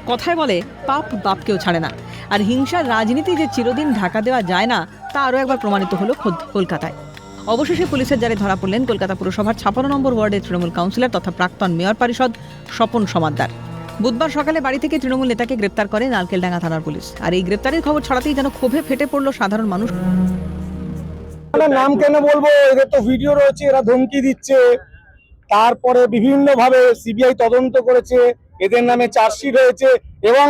কথায় বলে পাপ বাপকেও ছাড়ে না। আর হিংসার রাজনীতি যে চিরদিন ঢাকা দেওয়া যায় না তা আরও একবার প্রমাণিত হলো খোদ কলকাতায়। অবশেষে পুলিশের জালে ধরা পড়লেন কলকাতা পুরসভার 56 নম্বর ওয়ার্ডের তৃণমূল কাউন্সিলর তথা প্রাক্তন মেয়র পরিষদ স্বপন সমাদ্দার। বুধবার সকালে বাড়ি থেকে তৃণমূল নেতাকে গ্রেপ্তার করে নারকেলডাঙ্গা থানার পুলিশ। আর এই গ্রেপ্তারের খবর ছড়াতেই যেন ক্ষোভে ফেটে পড়ল সাধারণ মানুষ। নাম কেন বলবো, এদের তো ভিডিও রয়েছে, এরা ধমকি দিচ্ছে। তারপরে বিভিন্ন ভাবে সিবিআই তদন্ত করেছে, এদের নামে চার্জশিট হয়েছে এবং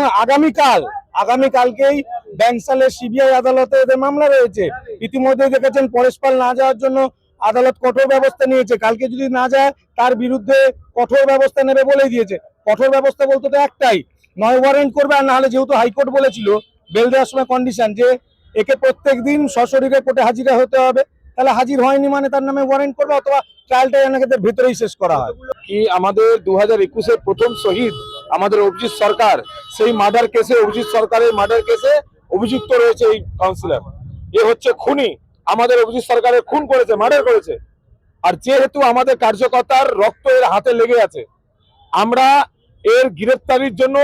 আগামীকালকেই ব্যাংসালের সিবিআই আদালতে এদের মামলা রয়েছে। ইতিমধ্যে দেখেছেন পরেশ পাল না যাওয়ার জন্য আদালত কঠোর ব্যবস্থা নিয়েছে। কালকে যদি না যায় তার বিরুদ্ধে কঠোর ব্যবস্থা নেবে বলেই দিয়েছে। কঠোর ব্যবস্থা বলতে তো একটাই, নয় ওয়ারেন্ট করবে, আর নাহলে যেহেতু হাইকোর্ট বলেছিল বেল দেওয়ার সময় কন্ডিশন যে একে প্রত্যেকদিন সশরীরে কোর্টে হাজিরা হতে হবে, তাহলে হাজির হয়নি মানে তার নামে ওয়ারেন্ট করবে, অথবা ট্রায়ালটা এনাকে ভেতরেই শেষ করা হয়। কি আমাদের 2021-এর প্রথম শহীদ আমাদের অভিজিৎ সরকার, সেই মার্ডার কেসে অভিজিৎ সরকারের মার্ডার কেসে অভিযুক্ত রয়েছে এই কাউন্সিলর। এ হচ্ছে খুনি, আমাদের অভিজিৎ সরকারের খুন করেছে, মার্ডার করেছে। আর যেহেতু আমাদের কার্যকর্তার রক্ত এর হাতে লেগে আছে, আমরা এর গ্রেফতারির জন্য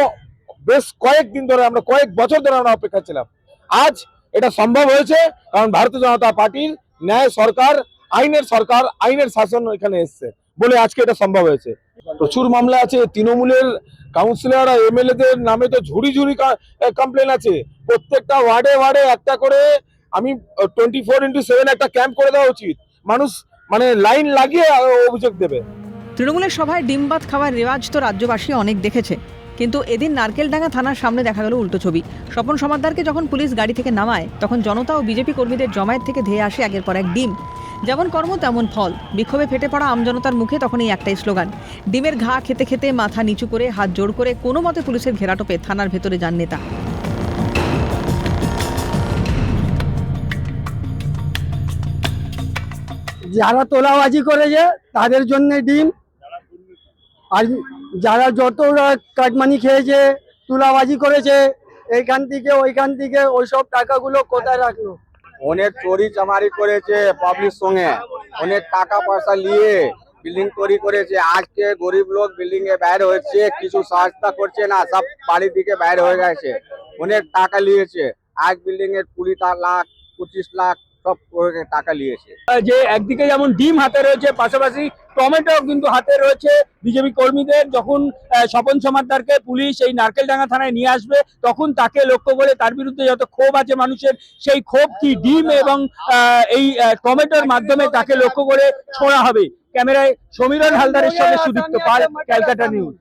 বেশ কয়েকদিন ধরে, আমরা কয়েক বছর ধরে আমরা অপেক্ষা ছিলাম। আজ এটা সম্ভব হয়েছে কারণ ভারতীয় জনতা পার্টির ন্যায় সরকার, আইনের সরকার, আইনের শাসন এখানে এসছে বলে আজকে এটা সম্ভব হয়েছে। প্রচুর মামলা আছে, তৃণমূলের কাউন্সিলর আর এমএলএদের নামে তো ঝুড়ি কমপ্লেন আছে। প্রত্যেকটা ওয়ার্ডে একটা করে, আমি 24x7 একটা ক্যাম্প করে দেওয়া উচিত। মানুষ মানে লাইন লাগিয়ে অভিযোগ দেবে। তৃণমূলের সভায় ডিম ভাত খাওয়ার রেওয়াজ তো রাজ্যবাসী অনেক দেখেছে, কিন্তু এদিন নারকেলডাঙ্গা থানার সামনে দেখা গেল উল্টো ছবি। স্বপন সমাদ্দারকে যখন পুলিশ গাড়ি থেকে নামায় তখন জনতা ও বিজেপি কর্মীদের জমায়েত থেকে ধেয়ে আসে একের পর এক ডিম। যেমন কর্ম তেমন ফল। বিক্ষোভে ফেটে পড়া আমজনতার মুখে তখন এই একটাই স্লোগান, ডিমের ঘা খেতে খেতে মাথা নিচু করে হাত জোড় করে কোনো মতে পুলিশের ঘেরাটোপে থানার ভেতরে যান নেতা। যারা তোলাবাজি করেছে তাদের জন্য ডিম, আর যারা যত কাটমানি খেয়েছে, তুলাবাজি করেছে, এইখান থেকে ওইখান থেকে ওইসব টাকাগুলো কোথায় রাখলো? অনেক চুরি চামারি করেছে, পাবলিক সঙ্গে অনেক টাকা পয়সা নিয়ে বিল্ডিং তৈরি করেছে। আজকে গরিব লোক বিল্ডিং এ বাইরে হচ্ছে, কিছু সহায়তা করছে না, সব বাড়ির দিকে বাইরে হয়ে গেছে। অনেক টাকা নিয়েছে, আজ বিল্ডিং এর 20 লাখ 25 লাখ সব টাকা নিয়েছে। যে একদিকে যেমন ডিম হাতে রয়েছে, পাশাপাশি টমেটো কিন্তু হাতে রয়েছে বিজেপি কর্মীদের। যখন স্বপন সমাদ্দারকে পুলিশ এই নারকেলডাঙ্গা থানায় নিয়ে আসবে তখন তাকে লক্ষ্য করে তার বিরুদ্ধে যত ক্ষোভ আছে মানুষের, সেই ক্ষোভ কি ডিম এবং এই টমেটোর মাধ্যমে তাকে লক্ষ্য করে ছোড়া হবে। ক্যামেরায় সমীরণ হালদারের সঙ্গে সুদীপ্ত পাল, ক্যালকাটা নিউজ।